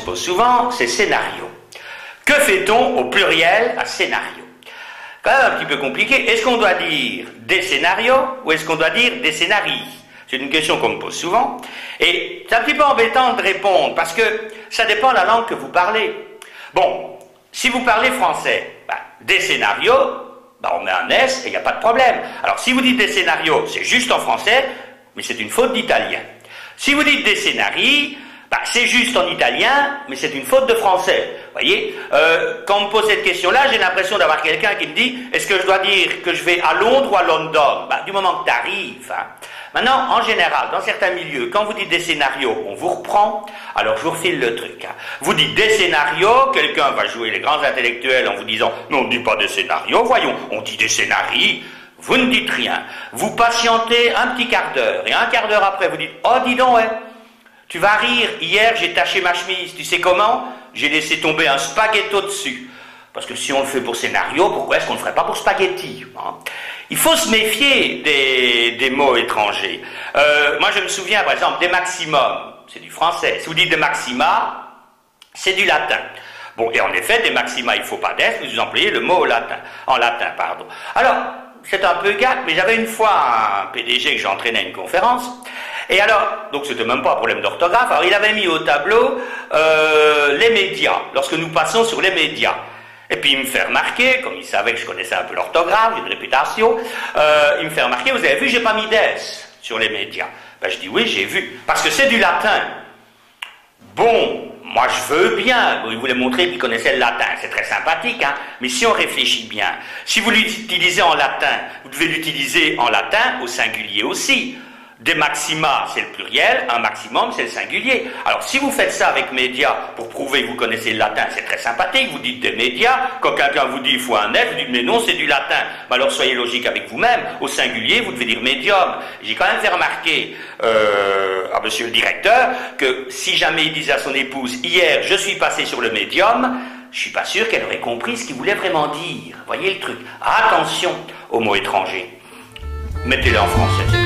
pose souvent, c'est scénario. Que fait-on au pluriel à scénario? Quand même un petit peu compliqué. Est-ce qu'on doit dire des scénarios ou est-ce qu'on doit dire des scénarii? C'est une question qu'on me pose souvent. Et c'est un petit peu embêtant de répondre parce que ça dépend de la langue que vous parlez. Bon, si vous parlez français, des scénarios, on met un S et il n'y a pas de problème. Alors si vous dites des scénarios, c'est juste en français, mais c'est une faute d'italien. Si vous dites des scénarii, c'est juste en italien, mais c'est une faute de français. Vous voyez, quand on me pose cette question-là, j'ai l'impression d'avoir quelqu'un qui me dit « Est-ce que je dois dire que je vais à Londres ou à London ?» Du moment que tu arrives. Maintenant, en général, dans certains milieux, quand vous dites des scénarios, on vous reprend, alors je vous refile le truc. Vous dites des scénarios, quelqu'un va jouer les grands intellectuels en vous disant « Non, on ne dit pas des scénarios, voyons, on dit des scénarii ». Vous ne dites rien. Vous patientez un petit quart d'heure, et un quart d'heure après, vous dites « Oh, dis donc, ouais, tu vas rire, hier j'ai taché ma chemise, tu sais comment? J'ai laissé tomber un spaghetto dessus. » Parce que si on le fait pour scénario, pourquoi est-ce qu'on ne le ferait pas pour spaghetti, Il faut se méfier des mots étrangers. Moi je me souviens par exemple des maximums, c'est du français. Si vous dites des maxima, c'est du latin. Bon, et en effet, des maxima, il ne faut pas d'être, vous employez le mot en latin, pardon. Alors, c'est un peu gâte, mais j'avais une fois un PDG que j'entraînais à une conférence, et alors, donc c'était même pas un problème d'orthographe, alors il avait mis au tableau les médias, lorsque nous passons sur les médias. Et puis il me fait remarquer, comme il savait que je connaissais un peu l'orthographe, j'ai une réputation, il me fait remarquer, vous avez vu, j'ai pas mis d'S sur les médias. Je dis oui, j'ai vu, parce que c'est du latin. Bon, moi je veux bien, il voulait montrer qu'il connaissait le latin, c'est très sympathique, mais si on réfléchit bien, si vous l'utilisez en latin, vous devez l'utiliser en latin au singulier aussi. Des maxima, c'est le pluriel, un maximum, c'est le singulier. Alors, si vous faites ça avec médias, pour prouver que vous connaissez le latin, c'est très sympathique, vous dites des médias, quand quelqu'un vous dit il faut un F, vous dites mais non, c'est du latin. Alors, soyez logique avec vous-même, au singulier, vous devez dire médium. J'ai quand même fait remarquer à monsieur le directeur que si jamais il disait à son épouse, hier, je suis passé sur le médium, je suis pas sûr qu'elle aurait compris ce qu'il voulait vraiment dire. Voyez le truc. Attention aux mots étrangers. Mettez-le en français.